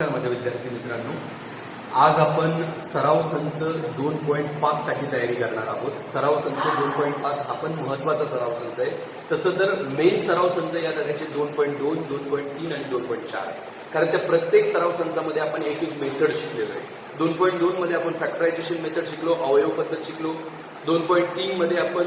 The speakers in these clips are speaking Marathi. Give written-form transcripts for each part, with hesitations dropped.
माझ्या विद्यार्थी मित्रांनो, आज आपण सराव संच 2.5 साठी तयारी करणार आहोत. सराव संच 2.5 हा पण महत्वाचा सराव संच आहे. तसं तर मेन सराव संच या धड्याचे 2.2, 2.3 आणि 2.4 आहे. कारण त्या प्रत्येक सराव संचामध्ये आपण एक एक मेथड शिकलेलो आहे. 2.2 मध्ये आपण फॅक्टरायझेशन मेथड शिकलो, अवयव पद्धत शिकलो. 2.3 मध्ये आपण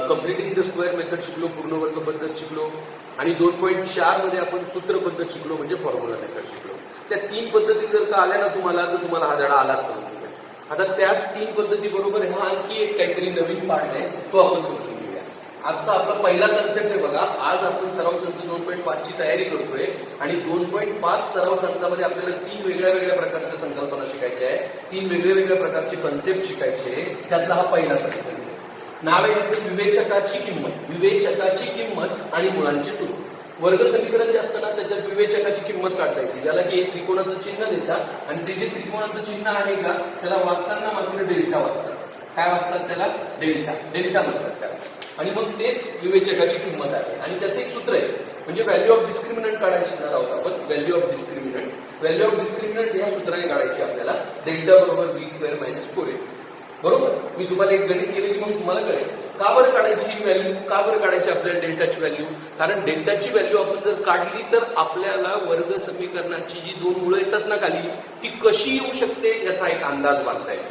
कम्प्लिटिंग द स्क्वेअर मेथड शिकलो, पूर्ण वर्ग पद्धत शिकलो. आणि 2.4 मध्ये आपण सूत्र पद्धत शिकलो, म्हणजे फॉर्म्युला मेथड शिकलो. त्या तीन पद्धती जर का आल्या ना तुम्हाला, तर तुम्हाला हा धडा आलाच समजून घ्या. आता त्याच तीन पद्धती बरोबर हा आणखी एक काहीतरी नवीन पार्ट आहे, तो आपण समजून घेऊया. आजचा आपला पहिला कन्सेप्ट आहे बघा. आज आपण सराव संच 2.5 ची तयारी करतोय आणि 2.5 सराव संचामध्ये आपल्याला तीन वेगळ्या प्रकारच्या संकल्पना शिकायच्या आहे, तीन वेगळ्या प्रकारचे कन्सेप्ट शिकायचे आहे. त्यातला हा पहिला कन्सेप्ट नाव आहे याचं विवेचकाची किंमत. विवेचकाची किंमत आणि मुळांची सुरू. वर्ग समीकरण जे असतं ना, त्याच्यात विवेचकाची किंमत काढता येते, ज्याला की एक त्रिकोणाचं चिन्ह देतात आणि ते जे त्रिकोणाचं चिन्ह आहे का, त्याला वाचताना मात्र डेल्टा वाचतात. काय वाचतात त्याला? डेल्टा म्हणतात त्याला. आणि मग तेच विवेचकाची किंमत आहे. आणि त्याचं एक सूत्र आहे, म्हणजे व्हॅल्यू ऑफ डिस्क्रिमिनंट काढायला शिकणार आहोत आपण. व्हॅल्यू ऑफ डिस्क्रिमिनंट या सूत्राने काढायची आपल्याला. डेल्टा बरोबर b² - 4ac. बरोबर. मी तुम्हाला एक गणित केले की मग तुम्हाला कळेल का बरं काढायची ही व्हॅल्यू, का बरं काढायची आपल्याला डेल्टाची व्हॅल्यू. कारण डेल्टाची व्हॅल्यू आपण जर काढली तर आपल्याला वर्ग समीकरणाची जी दोन मुळं येतात ना खाली, ती कशी येऊ शकते याचा एक अंदाज बांधता येईल.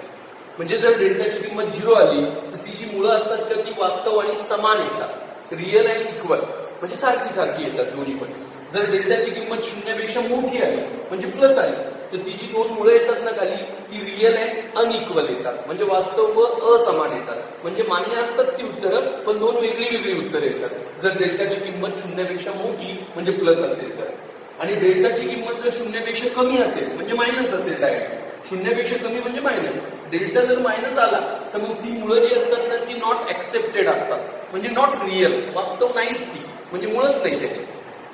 म्हणजे जर डेल्टाची किंमत 0 आली तर ती जी मुळं असतात तर ती वास्तव आणि समान येतात, रिअल अँड इक्वल, म्हणजे सारखी येतात दोन्ही पण. जर डेल्टाची किंमत 0 पेक्षा मोठी आली म्हणजे प्लस आली, तर ती जी दोन मुळे येतात ना खाली, ती रिअल अँड अनइक्वल येतात, म्हणजे वास्तव व असमान येतात. म्हणजे मान्य असतात ती उत्तरं, पण दोन वेगळी उत्तरं येतात. जर डेल्टाची किंमत 0 पेक्षा मोठी म्हणजे प्लस असेल तर, आणि डेल्टाची किंमत जर 0 पेक्षा कमी असेल म्हणजे मायनस असेल डायरेक्ट. 0 पेक्षा कमी म्हणजे मायनस. डेल्टा जर मायनस आला तर मग ती मुळं जी असतात ना, ती नॉट ऍक्सेप्टेड असतात, म्हणजे नॉट रिअल, वास्तव नाहीच ती, म्हणजे मुळच नाही त्याची.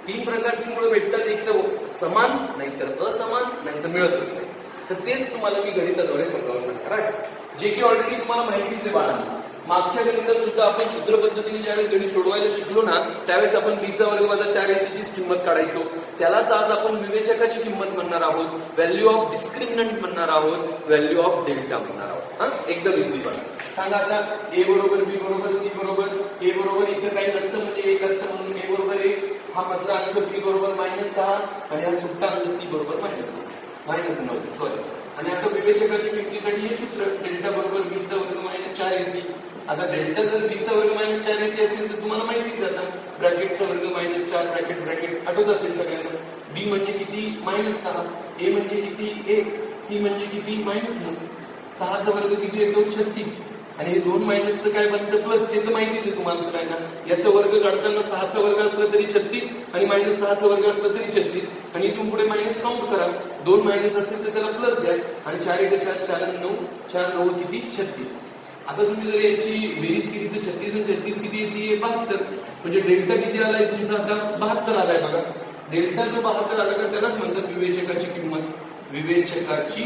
तीन प्रकारची मुळे भेटतात, एक तर समान, नाहीतर असमान, नाहीतर मिळतच नाही. तर तेच तुम्हाला मी गणिताद्वारे समजावू शकणार आहे, जे की ऑलरेडी तुम्हाला माहितीच आहे बाळांना. मागच्या गणितात सुद्धा आपण सूत्र पद्धतीने ज्यावेळेस गणित सोडवायला शिकलो ना, त्यावेळेस आपण b² - 4ac ची किंमत काढायचो. त्यालाच आज आपण विवेचकाची किंमत म्हणणार आहोत, व्हॅल्यू ऑफ डिस्क्रिमिनंट म्हणणार आहोत, व्हॅल्यू ऑफ डेल्टा म्हणणार आहोत. हा एकदम इझी बघा. सांगा आता a बरोबर b बरोबर c बरोबर. a बरोबर इथं काही नसतं म्हणजे 1 असतं, म्हणून a बरोबर 1. हा मधला अंक b बरोबर -6 आणि हा सुट्टा अंक c बरोबर -9. सॉरी. आणि आता विवेचकाच्या किमतीसाठी हे सूत्र डेल्टा बरोबर b² - 4ac. आता डेल्टा जर b² - 4ac असेल तर तुम्हाला माहितीच आता ब्रॅकेटचा वर्ग -4 ब्रॅकेट आठवत असेल सगळ्यांना. b म्हणजे किती? -6. a म्हणजे किती? 1. c म्हणजे किती? -9. 6 चा वर्ग किती येतो? 36. आणि हे दोन मायनसचं काय बनतं? प्लस. ते तर माहितीच आहे तुम्हाला सगळ्यांना. याचा वर्ग काढताना 6 चा वर्ग असला तरी 36 आणि -6 चा वर्ग असला तरी 36. आणि इथून पुढे मायनस काउंट करा. दोन मायनस असेल तर त्याला प्लस द्या. आणि 4 × 4 = 4 × 9 4 × 9 किती? 36. आता तुम्ही जर याची बेरीज किती, तर 36 आणि 36 किती येते? 72. म्हणजे डेल्टा किती आलाय तुमचा आता? 72 आलाय बघा. डेल्टा जो 72 आला तर त्यालाच म्हणतात विवेचकाची किंमत. विवेचकाची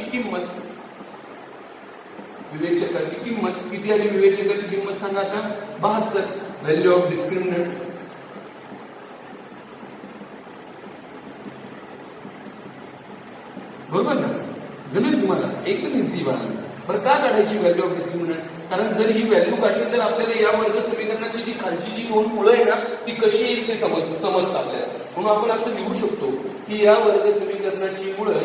किंमत किती आली? विवेचकाची किंमत सांगा आता? 72. व्हॅल्यू ऑफ डिस्क्रिमिनंट बरोबर ना? जमेल तुम्हाला? एकदम इझी बघा. बरं, का काढायची व्हॅल्यू ऑफ डिस्क्रिमिनंट? कारण जर ही व्हॅल्यू काढली तर आपल्याला या वर्ग समीकरणाची जी खालची जी दोन मुळं आहे ना, ती कशी येईल ते समजतं आपल्याला. म्हणून आपण असं लिहू शकतो की या वर्ग समीकरणाची मुळे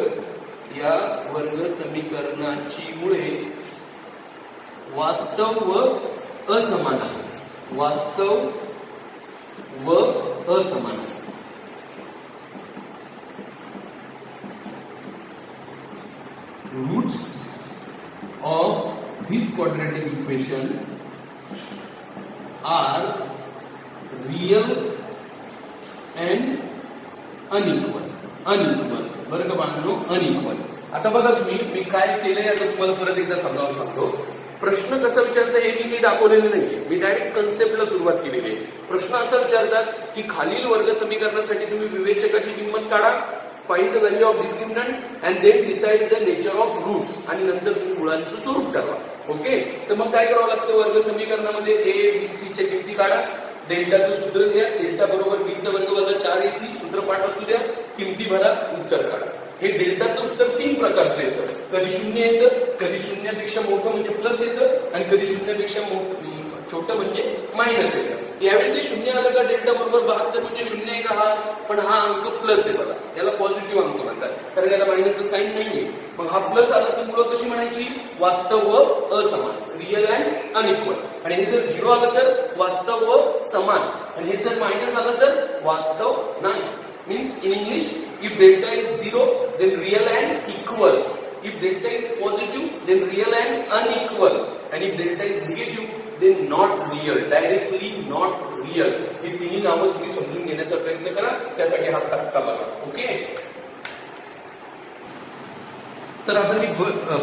वास्तव व असमान आहे. Roots of this quadratic equation are real and unequal. बरं का बाळांनो? अनइक्वल. आता बघा मी काय केलंय, आता तुम्हाला परत एकदा समजावून सांगतो. प्रश्न कसा विचारता हे मी काही दाखवलेलं नाहीये, मी डायरेक्ट कन्सेप्टला सुरुवात केलेली आहे. प्रश्न असा विचारतात की खालील वर्ग समीकरणासाठी तुम्ही विवेचकाची किंमत काढा, find the value of discriminant and then decide the nature of roots, आणि नंतर तुम्ही मुळांचं स्वरूप ठरवा. ओके. तर मग काय करावं लागतं? वर्ग समीकरणामध्ये a b c च्या किमती काढा, डेल्टाचं सूत्र द्या, डेल्टा बरोबर b² - 4ac सूत्र पाठ असू द्या, किमती भरा, उत्तर काढा. हे डेल्टाचं उत्तर 3 प्रकारचं येतं. कधी 0 येतं, कधी 0पेक्षा मोठं म्हणजे प्लस येतं आणि कधी 0पेक्षा छोटं म्हणजे मायनस येतं. यावेळी ते 0 आलं का डेल्टा बरोबर 72 म्हणजे 0 आहे का हा, पण हा अंक प्लस आहे बघा, याला पॉझिटिव्ह अंक म्हणतात कारण याला मायनसचं साईन नाहीये. मग हा प्लस आला तर मुलं कशी म्हणायची, वास्तव व असमान, रिअल अँड अनइक्वल. आणि हे जर 0 आलं तर वास्तव व समान, आणि हे जर मायनस आलं तर वास्तव नाही. Means in English, if delta is 0 then real and equal, if delta is positive then real and unequal, and if delta is negative then not real, directly not real. हे तिन्ही नावं तुम्ही समजून घेण्याचा प्रयत्न करा, त्यासाठी हा तक्ता बघा. ओके, तर आता मी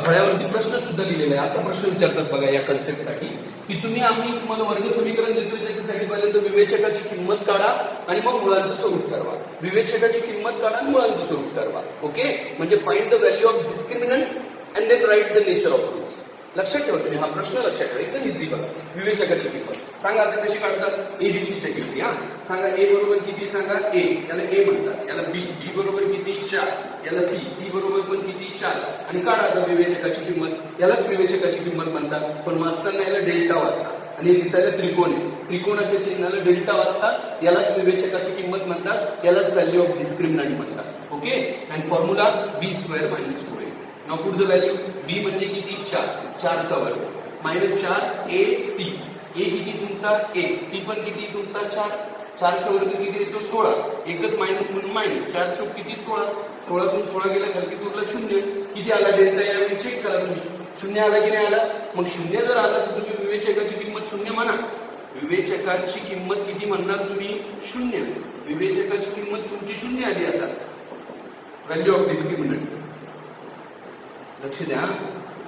फळ्यावरती प्रश्न सुद्धा लिहिलेला आहे. असा प्रश्न विचारतात बघा या कन्सेप्टसाठी की आम्ही तुम्हाला वर्ग समीकरण देतोय, त्याच्यासाठी पहिल्यांदा विवेचकाची किंमत काढा आणि मग मुळांचं स्वरूप ठरवा. विवेचकाची किंमत काढा आणि मुळांचं स्वरूप ठरवा. ओके, म्हणजे find the value of discriminant and then write the nature of roots. लक्षात ठेवा तुम्ही, हा प्रश्न लक्षात ठेवा, एकदम इझी बघा. विवेचकाची किंमत सांगा आता कशी काढतात, एबीसीच्या किमती. हा सांगा, ए बरोबर किती सांगा, ए, याला ए म्हणतात, याला बी, बी बरोबर किती 4, याला सी, सी बरोबर पण किती 4, आणि काढा आता विवेचकाची किंमत. यालाच विवेचकाची किंमत म्हणतात, पण वाचताना याला डेल्टा वाचतात आणि दिसायला त्रिकोण आहे, त्रिकोणाच्या चिन्हाला डेल्टा वाचतात, यालाच विवेचकाची किंमत म्हणतात, यालाच व्हॅल्यू ऑफ डिस्क्रिमिनंट म्हणतात. Okay, and formula b² - 4ac. Now put the values. b म्हणजे किती 4, 4 चा वर्ग, -4 ac, a किती तुमचा 1, c पण किती तुमचा 4, 4 चा वर्ग किती येतो 16, एकच मायनस म्हणून मायनस, 4 चौक किती 16, 16 तून 16 गेला खाली उरला 0. किती आला डेल्टा यावेळी चेक करा तुम्ही, 0 आला की नाही आला. मग 0 जर आला तर तुम्ही विवेचकाची किंमत 0 म्हणा. विवेचकाची किंमत किती म्हणणार तुम्ही 0. विवेचकाची किंमत तुमची 0 आली. आता व्हॅल्यू ऑफ डिस्क्रिमिनंट लक्ष द्या,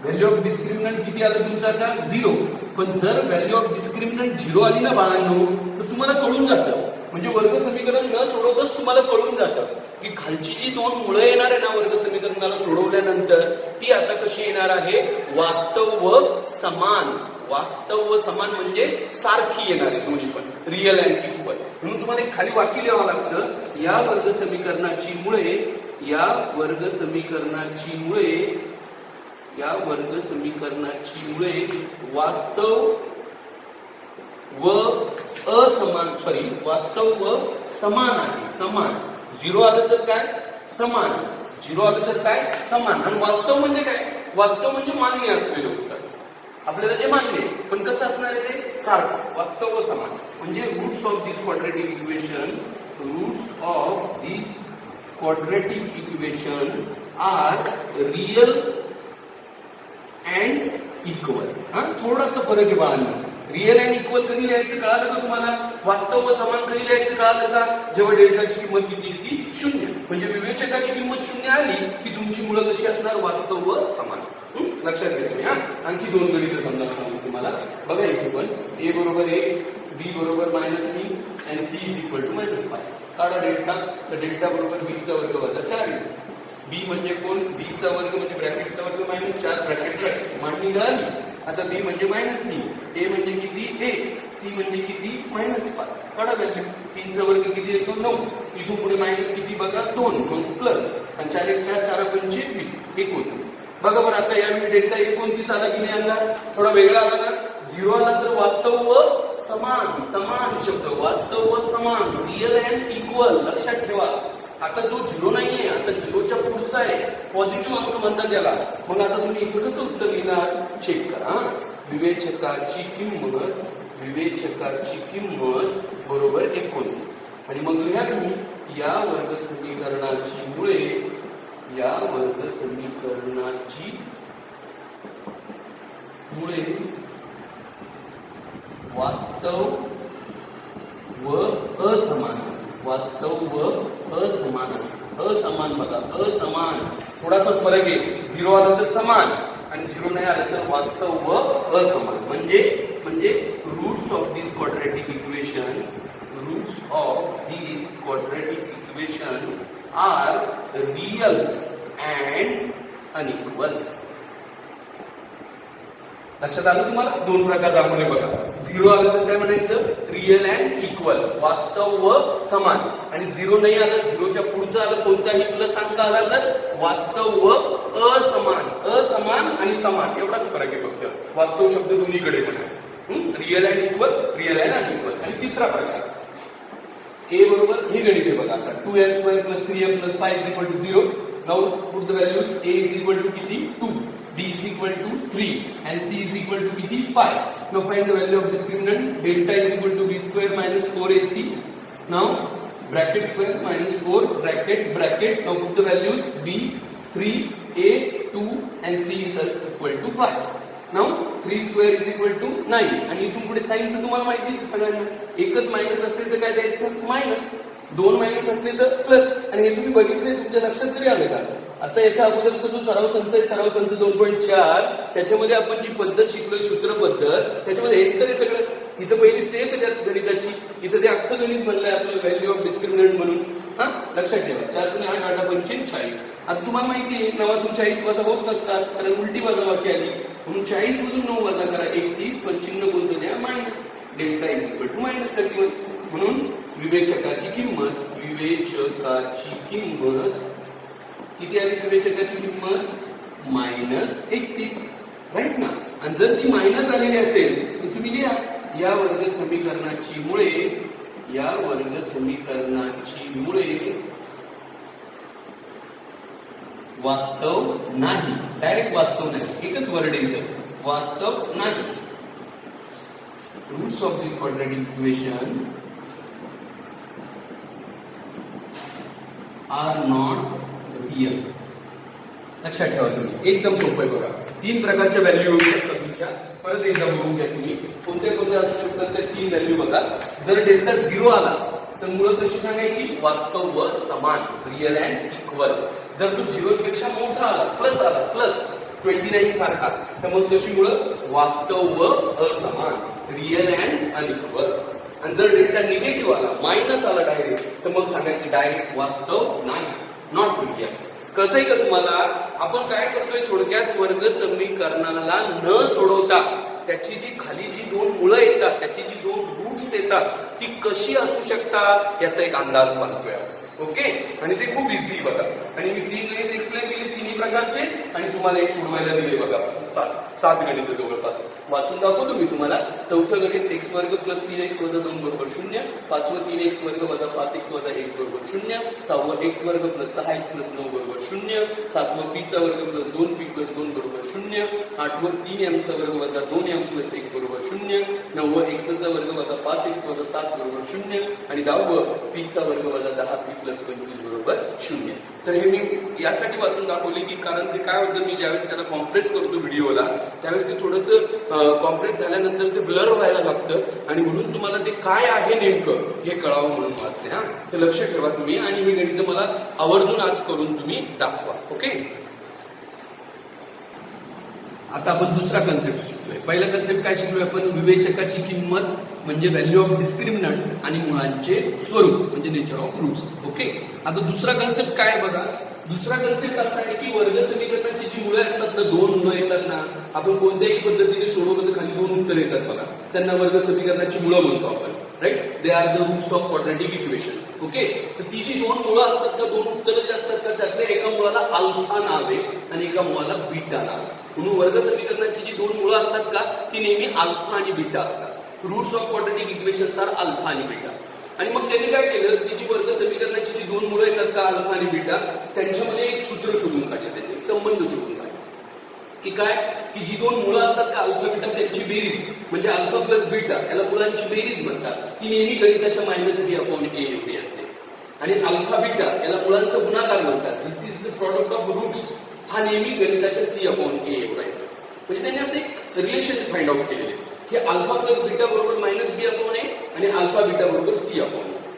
व्हॅल्यू ऑफ डिस्क्रिमिनंट किती आलं तुमचं आता 0. पण जर व्हॅल्यू ऑफ डिस्क्रिमिनंट 0 आली ना बाळांनो, तर तुम्हाला कळून जातं, म्हणजे वर्ग समीकरण न सोडवताच तुम्हाला कळून जातं की खालची जी 2 मुळं येणार आहे ना वर्ग समीकरणाला सोडवल्यानंतर, ती आता कशी येणार आहे, वास्तव व समान. वास्तव व समान म्हणजे सारखी येणार आहे दोन्ही पण, रिअल अँड इक्वल. म्हणून तुम्हाला एक खाली वाक्य लिहावं लागतं, या वर्ग समीकरणाची मुळे, या वर्ग समीकरणाची मुळे, या वर्ग समीकरणाची मुळे वास्तव व असमान, वास्तव व समान आहे. समान 0 आलं तर काय समान, 0 आलं तर काय समान. आणि वास्तव म्हणजे काय, वास्तव म्हणजे मान्य असलेलं उत्तर, आपल्याला जे मान्य आहे, पण कसं असणार आहे ते सारखं, वास्तव व समान. म्हणजे roots of this quadratic equation, roots of this quadratic equation are real and equal. हा थोडासा फरक आहे बाळांना. रिअल अँड इक्वल कधी लिहायचं कळालं का तुम्हाला, वास्तव व समान कधी लिहायचं कळालं का, जेव्हा डेल्टाची किंमत किती येते 0. म्हणजे विवेचकाची किंमत 0 आली की तुमची मुलं कशी असणार, वास्तव व समान. लक्षात घ्या तुम्ही. हा आणखी 2 गणित समजा सांगतो तुम्हाला बघा. इथे पण a बरोबर 1, b बरोबर -3 आणि c इक्वल टू -5. काढा डेल्टा, तर डेल्टा बरोबर b चा वर्ग वजा 4ac. b म्हणजे कोण, b चा वर्ग म्हणजे ब्रॅकेटचा वर्ग -4 ब्रॅकेट मांडणी मिळाली. आता b म्हणजे -3, a म्हणजे किती 1, c म्हणजे किती -5. काढा व्हॅल्यू. 3 चा वर्ग किती येतो 9, इथून पुढे मायनस किती बघा 2, मग प्लस, आणि 4 1 4 4 5 20 29. बघा बरं, आता यावेळी डेल्टा 29 आला की नाही आला, थोडा वेगळा आला का, 0 आला तर वास्तव व समान. समान शब्द, वास्तव व समान, रिअल अँड इक्वल. लक्षात ठेवा, आता जो 0 नाहीये, आता 0च्या पुढचा आहे, पॉझिटिव्ह अंक म्हणतात त्याला. मग आता तुम्ही इथं कसं उत्तर लिहिणार, चेक करा. विवेचकाची किंमत, विवेचकाची किंमत बरोबर 29, आणि मग लिहा तुम्ही, या वर्ग समीकरणाची मुळे, या वर्ग समीकरणाची मुळे वास्तव व असमान, वास्तव व असमान. असमान बघा, असमान थोडासा फरक आहे. 0 आलं तर समान आणि 0 नाही आलं तर वास्तव व असमान. म्हणजे roots of this quadratic equation, roots of this quadratic equation are real and unequal. लक्षात आलं तुम्हाला? दोन प्रकार दाखवले बघा. झिरो आलं तर काय म्हणायचं? रिअल अँड इक्वल, वास्तव व समान. आणि झिरो नाही आलं, झिरोच्या पुढचं आलं कोणताही प्लस अंक आला तर वास्तव व असमान. असमान आणि समान एवढाच फरक आहे फक्त. वास्तव शब्द दोन्हीकडे पण आहे. Real and equal, real and unequal. आणि तिसरा प्रकार ए बरोबर हे गणित आहे बघा. आता 2m² + 3m + 5 = 0. Now put the values. a = किती? 2, b = 3 and c = किती? 5. Now find the value of discriminant. Delta = b² - 4ac. Now bracket square minus 4 bracket. Now put the values. b 3, a 2 and c is equal to 5. Now 3² = 9. आणि इथून पुढे साइनचं तुम्हाला माहितीच आहे सगळ्यांना. एकच मायनस असेल तर काय द्यायचं? मायनस. दोन मायनस असले तर प्लस. आणि हे तुम्ही बघितले, तुमच्या लक्षात तरी आलं का? आता याच्या अगोदरचा जो सराव संच आहे, सराव संच 2.4, त्याच्यामध्ये आपण जी पद्धत शिकलोय, सूत्र पद्धत, त्याच्यामध्ये हेच तरी सगळं. इथं पहिली स्टेप आहे त्या गणिताची. इथं ते अख्खं गणित म्हणलंय आपलं, व्हॅल्यू ऑफ डिस्क्रिमिनंट म्हणून. हा, लक्षात ठेवा. 4 × 8 = 45, 40. आता तुम्हाला माहिती आहे, 9तून 40 वजा होत नसतात, कारण उलटी वजाबाकी आली. म्हणून 40 मधून 9 वजा करा 31, पण चिन्ह कोणतं द्या? मायनस. डेल्टा = -31. म्हणून विवेचकाची किंमत किती आली? विवेचकाची किंमत -31, राईट ना? आणि जर ती मायनस आलेली असेल तर तुम्ही लिहा, या वर्ग समीकरणाची मुळे वास्तव नाही. डायरेक्ट वास्तव नाही, एकच वर्ड येतं, वास्तव नाही. Roots of this quadratic equation are not real. लक्षात ठेवा तुम्ही, एकदम सोपं आहे बघा. 3 प्रकारच्या व्हॅल्यू येऊ शकतात तुमच्या. परत एकदा बघून घ्या तुम्ही, कोणत्या कोणत्या असू शकतात त्या 3 व्हॅल्यू बघा. जर डेल्टा 0 आला तर मुळे कशी सांगायची? वास्तव व समान, रिअल अँड इक्वल. जर तो 0 पेक्षा मोठा आला, प्लस 29 सारखा, तर मग कशी मुळे? वास्तव व असमान, रिअल अँड अनइक्वल. आणि जर डेल्टा निगेटिव्ह आला, मायनस आला डायरेक्ट, तर मग सांगायचं डायरेक्ट वास्तव नाही, नॉट रिअल. कळतंय का तुम्हाला? आपण काय करतोय थोडक्यात, वर्ग समीकरणाला न सोडवता त्याची जी खाली जी 2 मुळं येतात, त्याची जी 2 रूट्स येतात, ती कशी असू शकतात याचा एक अंदाज बांधतोय. ओके? आणि ते खूप इझी बघा. आणि मी 3 गणित एक्सप्लेन केले, 3 प्रकारचे, आणि तुम्हाला एक सोडवायला दिले बघा. 7 गणित जवळपास वाचून दाखवतो मी तुम्हाला. चौथं गणित x² + 3x - 2 = 0. 5वं 3x² - 5x - 1 = 0. 6वं x² + 6x + 9 = 0. 7वं p² + 2p + 2 = 0. 8वं 3m² - 2m + 1 = 0. 9वं x² - 5x - 7 = 0. आणि 10वं p² - 10p + 25 = 0. तर हे मी यासाठी वाचून दाखवले की कारण ते काय होतं, मी ज्यावेळेस त्याला कॉम्प्रेस करतो व्हिडिओला, त्यावेळेस ते थोडंसं कॉम्प्रेस झाल्यानंतर ते ब्लर व्हायला लागतं. आणि म्हणून तुम्हाला ते काय आहे नेमकं हे कळावं म्हणून वाचते. हा, ते लक्ष ठेवा तुम्ही. आणि हे गणित मला आवर्जून आज करून तुम्ही दाखवा. ओके? आता आपण दुसरा कन्सेप्ट शिकतोय. पहिला कन्सेप्ट काय शिकलोय आपण? विवेचकाची किंमत म्हणजे व्हॅल्यू ऑफ डिस्क्रिमिनंट आणि मुळांचे स्वरूप म्हणजे नेचर ऑफ रूट्स. ओके? आता दुसरा कन्सेप्ट काय बघा. दुसरा कन्सेप्ट असा आहे की वर्ग समीकरणाची जी मुळे असतात ना, 2 मुळे येतात ना, आपण कोणत्याही पद्धतीने सोडवलं तर खाली 2 उत्तर येतात बघा, त्यांना वर्ग समीकरणाची मुळे म्हणतो आपण. Right? They are the roots of quadratic equation. Okay? तर ती जी 2 मुळे असतात, त्या 2 उत्तर जे असतात का, त्यातल्या एका मुळाला अल्फा नाव आहे आणि एका मुळाला बीटा नाव आहे. म्हणून वर्ग समीकरणाची जी 2 मुळे असतात का, ती नेहमी अल्फा आणि बीटा असतात. Roots of quadratic equations are alpha आणि बीटा. आणि मग त्यांनी काय केलं, ती जी वर्ग समीकरणाची जी 2 मुळे येतात का, अल्फा आणि बीटा, त्यांच्यामध्ये एक सूत्र शोधून काढलं, त्यांनी एक संबंध शोधून काढला की काय, की जी 2 मुळे असतात का, अल्फा बीटा, त्यांची बेरीज म्हणजे अल्फा प्लस बीटा, याला मुळांची बेरीज म्हणतात. ती नेहमी गणिताच्या -b/a एवढी असते. आणि अल्फा बीटा याला मुळांचा गुणाकार म्हणतात. This is the product of roots. हा नेहमी गणिताच्या c/a एवढा येतो. म्हणजे त्यांनी असं एक रिलेशन फाइंड आउट केलेले की अल्फा प्लस बीटा बरोबर -b/a आणि अल्फा बीटा बरोबर c/a.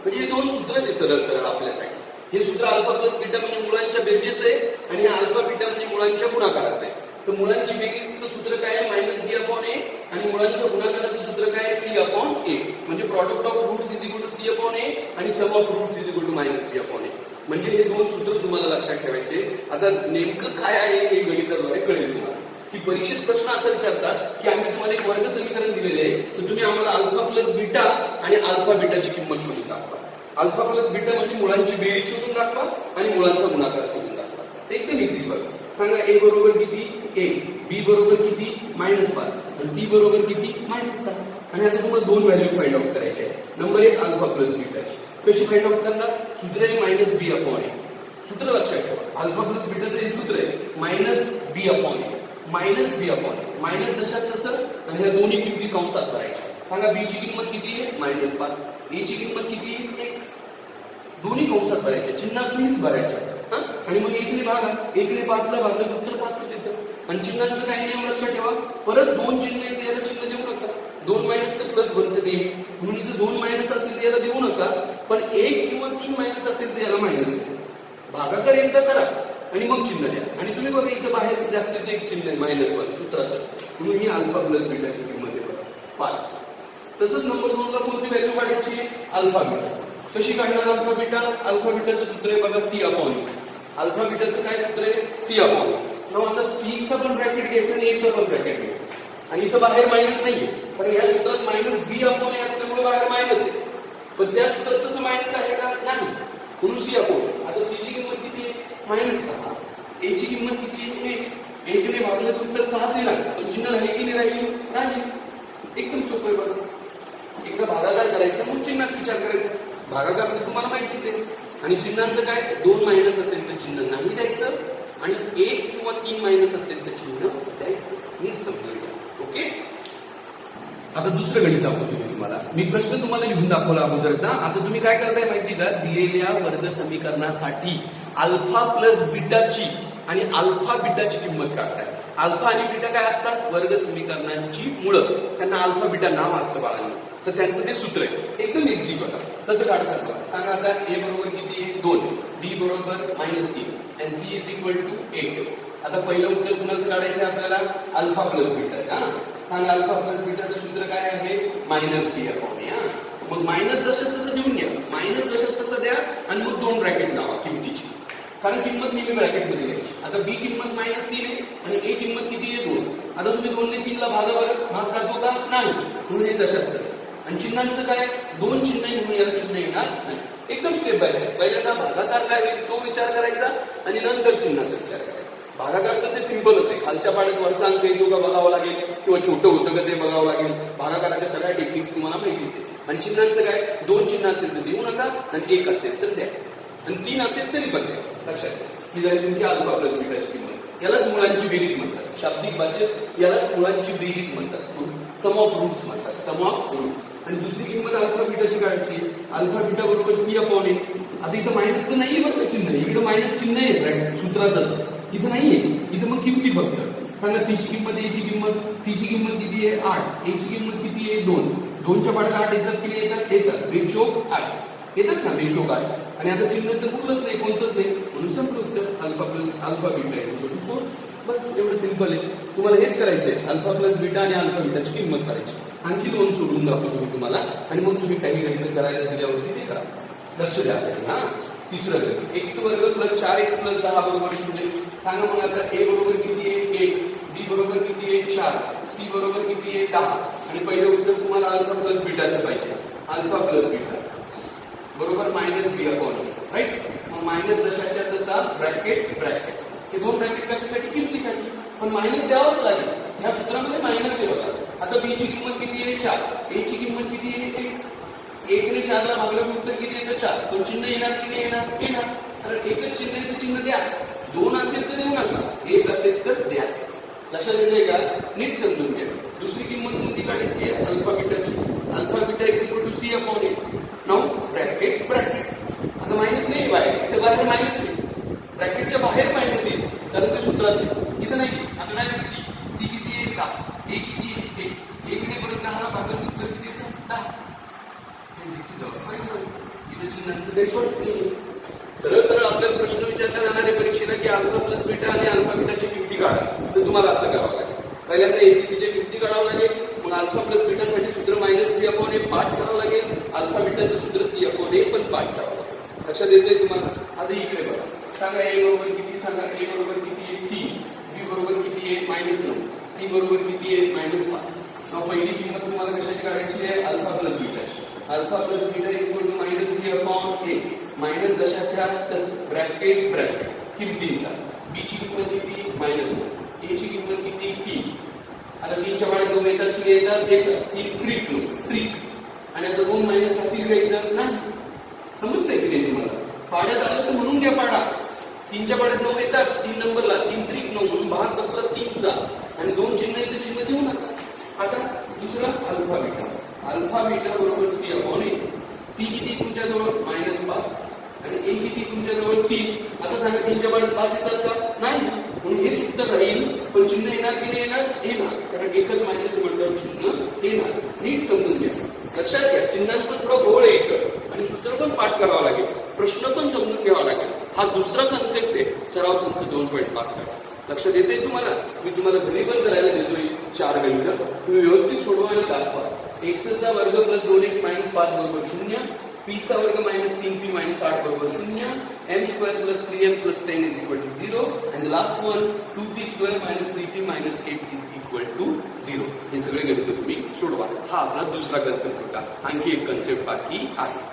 म्हणजे हे 2 सूत्राचे सरळ आपल्यासाठी. हे सूत्र अल्फा प्लस बीटा म्हणजे मुळांच्या बेरजेचं आहे आणि हे अल्फा बीटा म्हणजे मुळांच्या गुणाकाराचं आहे. तर मुळांची बेरीजचं सूत्र काय आहे? -b/a आणि मुळांच्या गुणाकाराचं सूत्र काय आहे? c/a. म्हणजे product of roots is equal to c/a आणि sum of roots is equal to -b/a. म्हणजे हे 2 सूत्र तुम्हाला लक्षात ठेवायचे. आता नेमकं काय आहे हे गणिताद्वारे कळेल तुम्हाला. की परीक्षेत प्रश्न असा विचारतात की आम्ही तुम्हाला एक वर्ग समीकरण दिलेले आहे, तर तुम्ही आम्हाला अल्फा प्लस बीटा आणि अल्फा बीटाची किंमत शोधून दाखवा. अल्फा प्लस बीटा म्हणजे मुळांची बेरीज शोधून दाखवा आणि मुळांचा गुणाकार शोधून दाखवा. ते एकदम इझी बघा. सांगा ए बरोबर किती 1, बी बरोबर किती -5 आणि सी बरोबर किती -6. आणि आता तुम्हाला दोन व्हॅल्यू फाइंड आउट करायचे आहे. नंबर 1 अल्फा प्लस बीटाची कशी फाइंड आउट करणार? सूत्र आहे -b/a. सूत्र लक्षात ठेवा. अल्फा प्लस बीटाचं हे सूत्र आहे -b/a. -b/a. मायनस जशाच तसं आणि ह्या दोन्ही किमती कंसात भरायच्या. सांगा बी ची किंमत किती आहे? -5. ए ची किंमत किती आहे? 1. दोन्ही कंसात भरायच्या, चिन्हासहित भरायच्या. आणि मग 1 ने भागा, 1 ने 5 ला भागलं उत्तर 5च येतं. आणि चिन्हांचं काय नियम लक्षात ठेवा, परत दोन चिन्ह येते याला चिन्ह देऊ नका. 2 मायनसचं प्लस बनतं ते, म्हणून इथं 2 मायनस असतील तर याला देऊ नका. पण 1 किंवा 3 मायनस असेल तर याला मायनस द्या. भागाकार एकदा करा आणि मग चिन्ह द्या. आणि तुम्ही बघा इथं बाहेर जास्तीचं एक चिन्ह आहे -1 सूत्रातच, म्हणून ही अल्फा प्लस बीटाची किंमत आहे बघा 5. तसंच नंबर 2 ला कोणती व्हॅल्यू काढायची? Alpha beta. कशी काढणार अल्फा बीटा? अल्फा बीटाचं सूत्र आहे बघा c/a. अल्फा बीटाचं काय सूत्र आहे? c/a. मग आता c चं पण ब्रॅकेट घ्यायचं आणि a चं पण ब्रॅकेट घ्यायचं. आणि इथं बाहेर मायनस नाहीये, पण या सूत्रात -b/a असल्यामुळे बाहेर मायनस आहे. पण त्या सूत्रात तसं मायनस आहे का? नाही, म्हणून c/a. आता c ची किंमत किती आहे? -6. a ची किंमत किती आहे? 1 ने भागलं तर उत्तर 6च येणार. पण चिन्ह राहील की नाही? नाही. एकदम सोपं आहे बघा. एकदा भागाकार करायचा मग चिन्हाचा विचार करायचा. भागाकार तुम्हाला माहितीच आहे. आणि चिन्हांचं काय? 2 मायनस असेल तर चिन्ह नाही द्यायचं आणि 1 किंवा 3 मायनस असेल तर चिन्ह द्यायचं. नीट समजून घ्या. ओके. आता दुसरं गणित दाखवतो मी तुम्हाला. मी प्रश्न तुम्हाला लिहून दाखवला अगोदरचा. आता तुम्ही काय करताय माहिती का? दिलेल्या वर्ग समीकरणासाठी अल्फा प्लस बीटाची आणि अल्फा बीटाची किंमत काढताय. अल्फा आणि बीटा काय असतात? वर्ग समीकरणांची मुळं. त्यांना अल्फा बीटा नाव असतं बाळांना, तर त्यांचं ते सूत्र आहे. एकदम इझी बघा. कसं काढतात बघा. सांगा आता ए बरोबर किती आहे? 2, बी बरोबर -3 आणि सी इज इक्वल टू 8. आता पहिलं उत्तर कुणाचं काढायचं आहे आपल्याला? अल्फा प्लस बीटाचं. सांगा अल्फा प्लस बीटाचं सूत्र काय आहे? -b/a. मग मायनस जशाच तसं देऊन घ्या. मायनस जशाच तसं द्या आणि मग 2 ब्रॅकेट लावा किमतीची, कारण किंमत नेहमी ब्रॅकेटमध्ये द्यायची. आता बी किंमत -3 आहे आणि ए किंमत किती आहे? 2. आता तुम्ही 2 ने 3 ला भागा बरं, भाग जातो का? नाही, म्हणून हे जशाच तसं. आणि चिन्हांचं काय? 2 चिन्ह म्हणून याला चिन्ह येणार नाही. एकदम स्टेप बाय स्टेप. पहिल्यांदा भागाकार काय होईल तो विचार करायचा आणि नंतर चिन्हाचा विचार करायचा. भागाकार तर ते सिंपलच आहे. खालच्या पाड्यात वरचा अंक येतो का बघावं लागेल, किंवा छोटं होतं का ते बघावं लागेल. भागाकाराच्या सगळ्या टेक्निक्स तुम्हाला माहितीच आहे. आणि चिन्हांचं काय? 2 चिन्ह असेल तर देऊ नका आणि 1 असेल तर द्या आणि 3 असेल तरी पण द्या. लक्षात घ्या. ही झाली तुमची अल्फा प्लस बीटाची किंमत. यालाच मुळांची बेरीज म्हणतात. शाब्दिक भाषेत यालाच मुळांची बेरीज म्हणतात. सम ऑफ रूट्स म्हणतात. सम ऑफ रूट्स. आणि दुसरी किंमत अल्फा बीटाची काढायची. अल्फा बीटा बरोबर c/a. आता इथं मायनसचं नाहीये बरं चिन्ह, इकडे मायनस चिन्ह आहे सूत्रातच, इथं नाहीये. इथं मग किमती फक्त सांगा. सी ची किंमत, ए ची किंमत. सी ची किंमत किती आहे? 8. ए ची किंमत किती आहे? 2. 2च्या पाड्यात 8 येतात किती येतात? येतात. बेचोक 8 येतात ना, बेचोक 8. आणि आता चिन्ह तर कुठलंच नाही, कोणतंच नाही, म्हणून संपलं उत्तर. Alpha plus alpha beta is equal to 4. बस एवढं सिंपल आहे. तुम्हाला हेच करायचंय. अल्फा प्लस बीटा आणि अल्फा बीटाची किंमत करायची. आणखी 2 सोडून दाखवतो मी तुम्हाला आणि मग तुम्ही काही गणित करायला दिल्यावरती ते करा. लक्ष द्या. तिसरं गणित x वर्ग प्लस 4x प्लस 10 बरोबर 0. सांगा मग आता a बरोबर किती आहे? 1. b बरोबर किती आहे? 4. c बरोबर किती आहे? 10. आणि पहिलं उत्तर तुम्हाला अल्फा प्लस बीटाचं पाहिजे. अल्फा प्लस बीटा बरोबर -b/a. राईट. मग मायनस जशाच्या तसा ब्रॅकेट ब्रॅकेट. हे 2 ब्रॅकेट कशासाठी? किमतीसाठी. पण मायनस द्यावंच लागेल. ह्या सूत्रामध्ये मायनस आहे बघा. आता बी ची किंमत किती आहे? 4. ए ची किंमत किती आहे? 1. 1 ने 4 ला भागलं उत्तर किती येतं? 4. तो चिन्ह येणार की नाही येणार? येणार. तर एकच चिन्ह आहे तर चिन्ह द्या. 2 असेल तर देऊ नका, 1 असेल तर द्या. लक्षात येते का? नीट समजून घ्या. दुसरी किंमत कोणती काढायची आहे? अल्फा बीटाची. Alpha beta is equal to c/a. Now bracket bracket. आता मायनस नाही बाहेर, इथे बाहेर मायनस नाही, ब्रॅकेटच्या बाहेर मायनस येईल कारण ते सूत्रात आहे. इथं नाही. आता डायरेक्ट सी किती आहे? 10. ए किती आहे? 1. 1 ने परत 10 ला भागलं उत्तर किती येतं? 10. इथं चिन्हांचं काही शॉर्टच नाही. सरळ सरळ आपल्याला प्रश्न विचारला जाणार आहे परीक्षेला की अल्फा प्लस बीटा आणि अल्फा बीटाची किमती काढा. तर तुम्हाला असं करावं लागेल. पहिल्यांदा एबीसीच्या किमती काढावं लागेल. मग अल्फा प्लस बीटासाठी सूत्र -b/a पाठ करावं लागेल. अल्फा बीटाचं सूत्र c/a पण पाठ करावं लागेल. लक्षात येते तुम्हाला? आता इकडे बघा. सांगा ए बरोबर किती? सांगा ए बरोबर किती आहे? 3. बी बरोबर किती आहे? -9. बरोबर किती आहे -5. मग पहिली किंमत तुम्हाला कशाची काढायची आहे अल्फा प्लस बीटाची. Alpha plus beta is equal to -3/a minus जशाच्या तस ब्रॅकेट ब्रॅकेट किमतींचा. b ची किंमत किती -1, a ची किंमत किती 3. आता 3 च्या पाड्यात 2 येतात किती येतात 3 त्रिक आणि आता 2 मायनस राहतील का इथं नाही. समजतंय की नाही तुम्हाला? पाड्यात आलं तर म्हणून घ्या पाडा. 3 च्या पाड्यात 9 येतात 3 नंबरला 3 त्रिक 9 म्हणून भाग बसला 3 चा आणि 2 चिन्ह इथे चिन्ह देऊ नका. आता दुसरा अल्फा बीटा. अल्फा बीटा बरोबर c/a. c किती तुमच्याजवळ -5 आणि a किती तुमच्याजवळ 3. आता सांगा 3 च्या पाड्यात 5 येतात का नाही म्हणून हेच उत्तर राहील. पण चिन्ह येणार की नाही येणार कारण एकच मायनस म्हटल्यावर चिन्ह येणार. नीट समजून घ्या. लक्षात घ्या चिन्हांचं थोडं घोळ येतं आणि सूत्र पण पाठ करावं लागेल. प्रश्न पण समजून घ्यावा लागेल. हा दुसरा कन्सेप्ट आहे सराव संच 2.5 साठी. लक्षात येते तुम्हाला? मी तुम्हाला घरी पण करायला देतोय 4 गणितं. तुम्ही व्यवस्थित सोडवा आणि दाखवा. x चा वर्ग प्लस 2x मायनस 5 बरोबर 0. p चा वर्ग मायनस 3p मायनस 8 बरोबर 0. m square plus 3m plus 10 is equal to 0. And the last one 2p square minus 3p minus 8 is equal to 0. हे सगळे गणितं तुम्ही सोडवा. हा आपला दुसरा कन्सेप्ट होता. आणखी एक कन्सेप्ट बाकी आहे.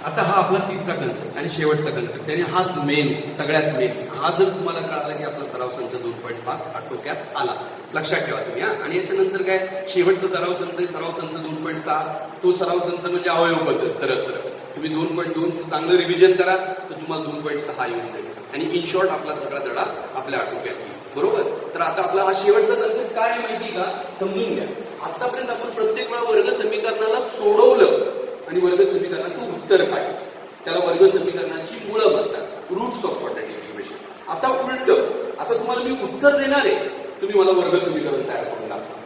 आता हा आपला तिसरा कन्सेप्ट आणि शेवटचा कन्सेप्ट आणि हाच मेन सगळ्यात मेन. हा जर तुम्हाला कळाला की आपला सराव संच 2.5 हा टोक्यात आला. लक्षात ठेवा तुम्ही. आणि याच्यानंतर काय शेवटचा सराव संच आहे सराव संच 2.6. तो सराव संच म्हणजे अवयव पद्धत. सरळ तुम्ही 2.2 चांगलं रिव्हिजन करा तर तुम्हाला 2.6 येऊन जाईल आणि इन शॉर्ट आपला सगळा धडा आपल्या आटोक्यात येईल. बरोबर. तर आता आपला हा शेवटचा कन्सेप्ट काय आहे माहिती का समजून घ्या. आतापर्यंत आपण प्रत्येक वेळा वर्ग समीकरणाला सोडवलं आणि वर्ग समीकरणाचं उत्तर काय त्याला वर्ग समीकरणाची मुळं म्हणतात. Roots of quadratic equation. आता उलट आता तुम्हाला मी उत्तर देणार आहे तुम्ही मला वर्ग समीकरण तयार करून दाखवा.